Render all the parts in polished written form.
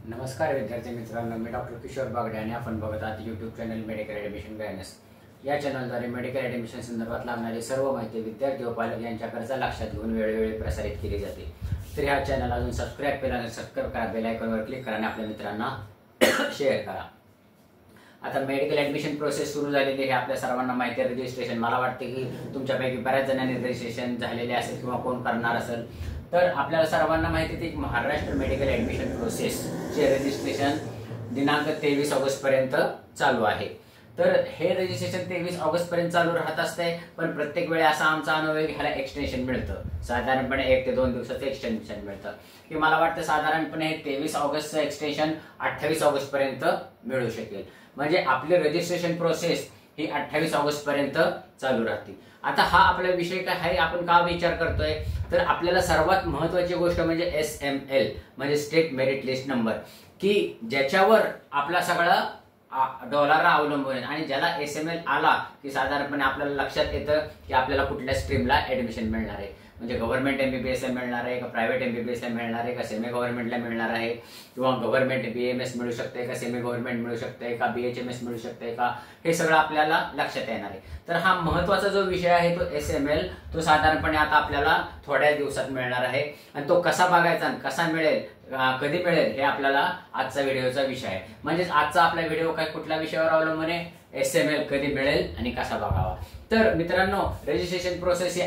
नमस्कार विद्यार्थी मित्रांनो, मी डॉक्टर किशोर बागडे आणि आपण बघत आहात YouTube channel medical admission guidance. या चॅनलद्वारे मेडिकल ॲडमिशन संदर्भात लागणारी सर्व माहिती विद्यार्थी व पालक यांच्याकरता लक्षात घेऊन वेळोवेळी प्रसारित केली जाते। तर हा चॅनल अजून सबस्क्राइब केला नसेल सबस्क्राइब करा, बेल आयकॉनवर क्लिक करा आणि आपल्या मित्रांना शेअर करा। आता मेडिकल ॲडमिशन प्रोसेस सुरू झालेली आहे, आपल्या सर्वांना माहिती आहे। रजिस्ट्रेशन मला वाटते की तुमच्यापैकी बऱ्याच जणांनी रजिस्ट्रेशन झालेले असेल किंवा कोण करणार असेल। तर आपल्याला सर्वांना माहिती आहे की महाराष्ट्र मेडिकल ॲडमिशन प्रोसेस चे रजिस्ट्रेशन दिनांक 23 ऑगस्ट पर्यंत चालू आहे। तर हे रजिस्ट्रेशन 23 ऑगस्ट पर्यंत चालू राहत असते, पण प्रत्येक वेळी असा आमचा अनुभव आहे की ह्याला एक्सटेन्शन मिळतं, साधारणपणे 1 ते 2 दिवसाचं एक्सटेन्शन मिळतं। की मला वाटतं साधारणपणे 23 ऑगस्टचं एक्सटेन्शन 28 ऑगस्ट पर्यंत मिळू शकेल। म्हणजे आपली रजिस्ट्रेशन प्रोसेस ही 28 ऑगस्ट पर्यंत चालू राहते। आता हा आपला विषय काय आहे, आपण का विचार करतोय, तर आपल्याला सर्वात महत्त्वाची गोष्ट म्हणजे SML म्हणजे स्टेट मेरिट लिस्ट नंबर, की ज्याच्यावर आपला सगळा डॉलर अवलंबून आहे। आणि ज्याला SML आला की साधारणपणे आपल्याला लक्षात येतं की आपल्याला कुठल्या स्ट्रीमला ऍडमिशन मिळणार आहे, म्हणजे गव्हर्नमेंट MBBS ला मिळणार आहे का प्रायव्हेट MBBS ला मिळणार आहे का सेमी गव्हर्नमेंटला मिळणार आहे, किंवा गव्हर्नमेंट BAMS मिळू शकते का सेमी गव्हर्नमेंट मिळू शकते का BHMS मिळू शकते का, हे सगळं आपल्याला लक्षात येणार आहे। तर हा महत्त्वाचा जो विषय आहे तो SML, तो साधारणपणे आता आपल्याला थोड्या दिवसात मिळणार आहे। आणि तो कसा बघायचा, कसा मिळेल, कधी मिळेल, हे आपल्याला आजचा व्हिडिओचा विषय आहे। म्हणजे आजचा आपला व्हिडिओ काय कुठल्या विषयावर अवलंबून आहे, SML कधी मिळेल आणि कसा बघावा। तर मित्रांनो, रजिस्ट्रेशन प्रोसेस ही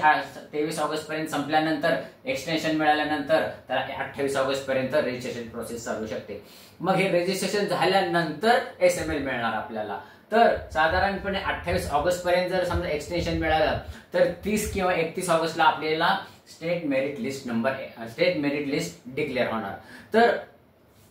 23 ऑगस्ट पर्यंत संपल्यानंतर एक्सटेन्शन मिळाल्यानंतर त्याला 28 ऑगस्ट पर्यंत रजिस्ट्रेशन प्रोसेस चालू शकते। मग हे रजिस्ट्रेशन झाल्यानंतर SML मिळणार आपल्याला। तर साधारणपणे 28 ऑगस्ट पर्यंत जर समजा एक्सटेन्शन मिळालं तर 30 किंवा 31 ऑगस्टला आपल्याला state merit list number state merit list declare होणार। तर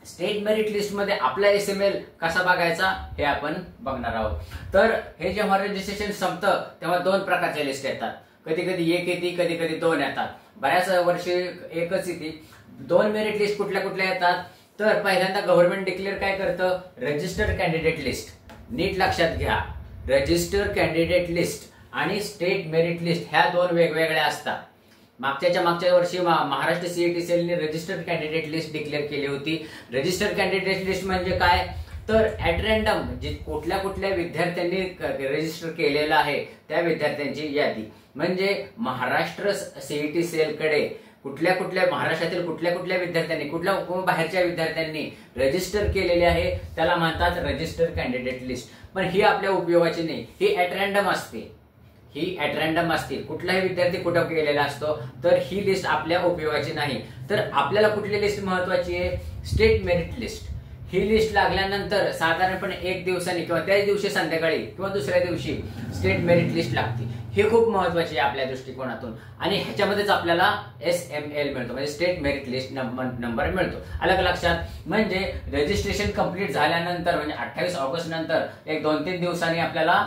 स्टेट मेरिट लिस्ट मध्ये आपला SML कसा बघायचा हे आपण बघणार आहोत। तर हे जेव्हा रजिस्ट्रेशन संपतं तेव्हा 2 प्रकारच्या लिस्ट येतात, कधी कधी 1 येते, कधी कधी 2 येतात, बऱ्याच वर्षी 1च येते। 2 मेरिट लिस्ट कुठल्या कुठल्या येतात, तर पहिल्यांदा गव्हर्नमेंट डिक्लेअर काय करतं, रजिस्टर्ड कॅन्डिडेट लिस्ट। नीट लक्षात घ्या, रजिस्टर्ड कॅन्डिडेट लिस्ट आणि स्टेट मेरिट लिस्ट ह्या 2 वेगवेगळ्या असतात। मागच्या वर्षी महाराष्ट्र CET सेलने रजिस्टर्ड कॅन्डिडेट लिस्ट डिक्लेअर केली होती। रजिस्टर्ड कॅन्डिडेट लिस्ट म्हणजे काय, तर ऍट रॅन्डम जे कुठल्या विद्यार्थ्यांनी रजिस्टर केलेलं आहे त्या विद्यार्थ्यांची यादी, म्हणजे महाराष्ट्र CET सेलकडे कुठल्या महाराष्ट्रातील कुठल्या विद्यार्थ्यांनी कुठल्या बाहेरच्या विद्यार्थ्यांनी रजिस्टर केलेले आहे त्याला म्हणतात रजिस्टर्ड कॅन्डिडेट लिस्ट। पण ही आपल्या उपयोगाची नाही, ही ऍट रॅन्डम असते, कुठलाही विद्यार्थी कुठं केलेला असतो, तर ही लिस्ट आपल्या उपयोगाची नाही। तर आपल्याला कुठली लिस्ट महत्वाची आहे, स्टेट मेरिट लिस्ट। ही लिस्ट लागल्यानंतर साधारणपणे 1 दिवसांनी किंवा त्याच दिवशी संध्याकाळी किंवा दुसऱ्या दिवशी स्टेट मेरिट लिस्ट लागते। हे खूप महत्वाचे आहे आपल्या दृष्टिकोनातून, आणि ह्याच्यामध्येच आपल्याला SML मिळतो, म्हणजे स्टेट मेरिट लिस्ट नंबर मिळतो। अलग लक्षात, म्हणजे रजिस्ट्रेशन कंप्लीट झाल्यानंतर म्हणजे 28 ऑगस्ट नंतर 1-2-3 दिवसांनी आपल्याला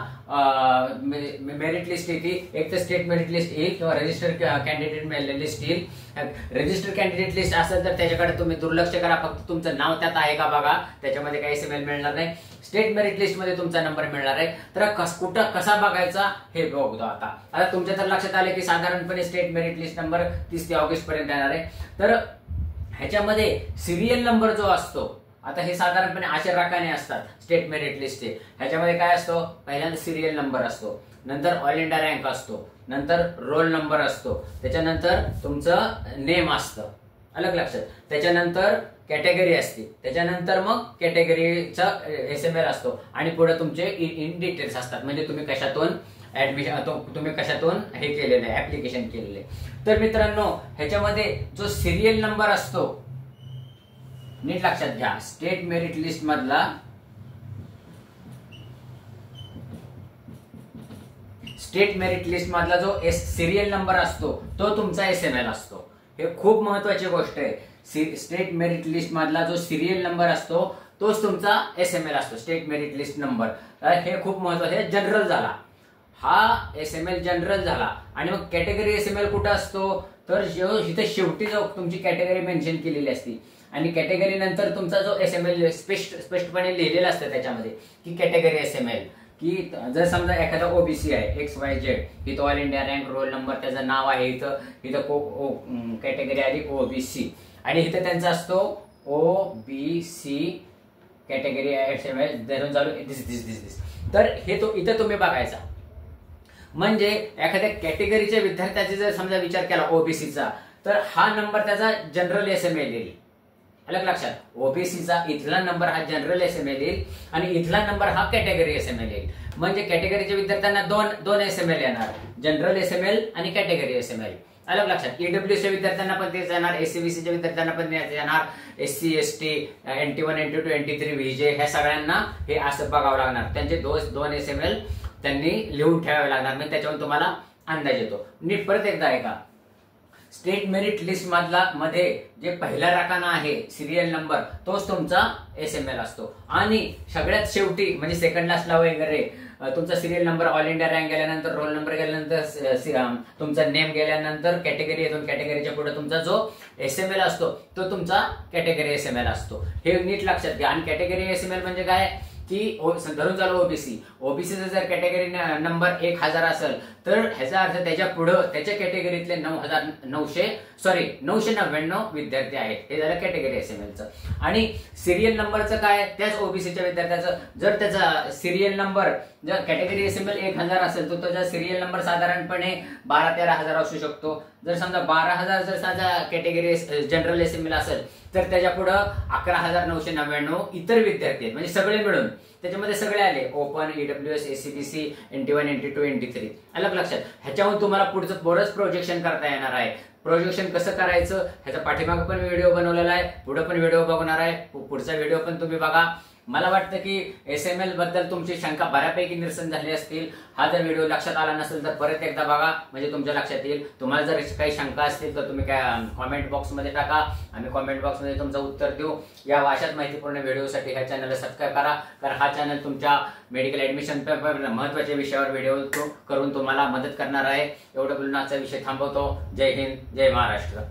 मेरिट लिस्ट येते। एक तर स्टेट मेरिट लिस्ट येईल किंवा रजिस्टर्ड कॅन्डिडेट लिस्ट येईल। रजिस्टर्ड कॅन्डिडेट लिस्ट असेल तर त्याच्याकडे तुम्ही दुर्लक्ष करा, फक्त तुमचं नाव त्यात आहे का बघा, त्याच्यामध्ये काही SML मिळणार नाही। स्टेट मेरिट लिस्ट मध्ये तुमचा नंबर मिळणार आहे। तर कुठं कसा बघायचा हे बघतो। आता तुमच्या तर लक्षात आले की साधारणपणे state merit list number 30 August पर्यंत येणार आहे। तर ह्याच्यामध्ये सिरियल नंबर जो असतो, आता हे साधारणपणे अशा रकाने असतात स्टेट मेरिट लिस्टचे। ह्याच्यामध्ये काय असतो, पहिल्यांदा सिरियल नंबर असतो, नंतर ऑल इंडिया रँक असतो, नंतर रोल नंबर असतो, त्याच्यानंतर तुमचं नेम असतं, अलग लक्षात, त्याच्यानंतर कॅटेगरी असते, त्याच्यानंतर मग कॅटेगरीचा SML असतो, आणि पुढे तुमचे इन डिटेल्स असतात, म्हणजे तुम्ही कशातून हे केलेलं आहे, ऍप्लिकेशन केलेलं आहे। तर मित्रांनो, ह्याच्यामध्ये जो सिरियल नंबर असतो, नीट लक्षात घ्या, स्टेट मेरिट लिस्ट मधला जो सिरियल नंबर असतो तो तुमचा SML असतो। हे खूप महत्वाची गोष्ट आहे। स्टेट मेरिट लिस्ट मधला जो सिरियल नंबर असतो तोच तुमचा SML असतो, स्टेट मेरिट लिस्ट नंबर। हे खूप महत्वाचं आहे। जनरल झाला हा SML जनरल झाला, आणि मग कॅटेगरी SML कुठं असतो, तर इथे शेवटी जो तुमची कॅटेगरी मेन्शन केलेली असते, आणि कॅटेगरी नंतर तुमचा जो SML स्पष्टपणे लिहिलेला असतं त्याच्यामध्ये की कॅटेगरी SML, की जर समजा एखादा OBC आहे XYZ, इथं all India rank, roll number, त्याचं नाव आहे, इथं कॅटेगरी आली OBC, आणि इथं त्यांचा असतो OBC कॅटेगरी HML धरून चालू दिस. तर हे तो इथं तुम्ही बघायचा. म्हणजे एखाद्या कॅटेगरीच्या विद्यार्थ्याचा जर समजा विचार केला ओबीसीचा, तर हा नंबर त्याचा जनरल एसएमएल येईल. अलग लक्षात, ओबीसीचा इथला नंबर हा जनरल एसएमएल येईल आणि इथला नंबर हा कॅटेगरी एसएमएल येईल. म्हणजे कॅटेगरीच्या विद्यार्थ्यांना दोन एसएमएल येणार, जनरल एसएमएल आणि कॅटेगरी एसएमएल. अलग लक्षात. ईडब्ल्यूच्या विद्यार्थ्यांना पण तेच येणार, एससीबीसीच्या विद्यार्थ्यांना पण तेच येणार, SC ST NT1 NT2 NT3 VJ ह्या सगळ्यांना हे असं बघावं लागणार. त्यांचे दोन एसएमएल त्यांनी लिहून ठेवावे लागणार. म्हणजे त्याच्यावर तुम्हाला अंदाज येतो. नीट परत एकदा ऐका. स्टेट मेरिट लिस्ट मध्ये जे पहिला राखाना आहे सिरियल नंबर, तोच तुमचा एसएमएल असतो. आणि सगळ्यात शेवटी म्हणजे सेकंड लास्टला वगैरे तुमचा serial number, all India rank गेल्यानंतर, रोल नंबर गेल्यानंतर, तुमचा नेम गेल्यानंतर कॅटेगरी येतो. कॅटेगरीच्या पुढे तुमचा जो एसएमएल असतो तो तुमचा कॅटेगरी एसएमएल असतो. हे नीट लक्षात घ्या. आणि कॅटेगरी एसएमएल म्हणजे काय की धरून चालू ओबीसीचा जर कॅटेगरी नंबर 1000 असेल तर ह्याचा अर्थ त्याच्या पुढे त्याच्या कॅटेगरीतले 999 विद्यार्थी आहेत. हे झालं कॅटेगरी एसएमएलचं. आणि सिरियल नंबरचं काय, त्याच ओबीसीच्या विद्यार्थ्याचं जर त्याचा सिरियल नंबर जर कॅटेगरी एसएमएल 1000 असेल तर त्याचा सिरियल नंबर साधारणपणे 12-13 हजार असू शकतो. जर समजा 12,000 जर साधा कॅटेगरी जनरल एसएमएल असेल तर त्याच्या पुढे 11,999 इतर विद्यार्थी आहेत. म्हणजे सगळे मिळून त्याच्यामध्ये सगळे आले, open, EWS, SCBC, NT1 NT2 NT3. अलग लक्षात. ह्याच्याहून तुम्हाला पुढचं बरंच प्रोजेक्शन करता येणार आहे. प्रोजेक्शन कसं करायचं ह्याचा पाठीमागे पण व्हिडिओ बनवलेला आहे, पुढे पण व्हिडिओ बघणार आहे. पुढचा व्हिडिओ पण तुम्ही बघा. मला वाटतं की एसएमएल बद्दल तुमची शंका बऱ्यापैकी निरसन झाली असतील. हा जर व्हिडिओ लक्षात आला नसेल तर परत एकदा बघा, म्हणजे तुमच्या लक्षात येईल. तुम्हाला जर काही शंका असतील तर तुम्ही काय कॉमेंट बॉक्समध्ये टाका, आम्ही कॉमेंट बॉक्समध्ये तुमचं उत्तर देऊ. या अशाच माहितीपूर्ण व्हिडिओसाठी ह्या चॅनलला सबस्क्राईब करा, कारण हा चॅनल तुमच्या मेडिकल ऍडमिशन महत्त्वाच्या विषयावर व्हिडिओ करून तुम्हाला मदत करणार आहे. एवढं बोलून आजचा विषय थांबवतो. जय हिंद, जय महाराष्ट्र.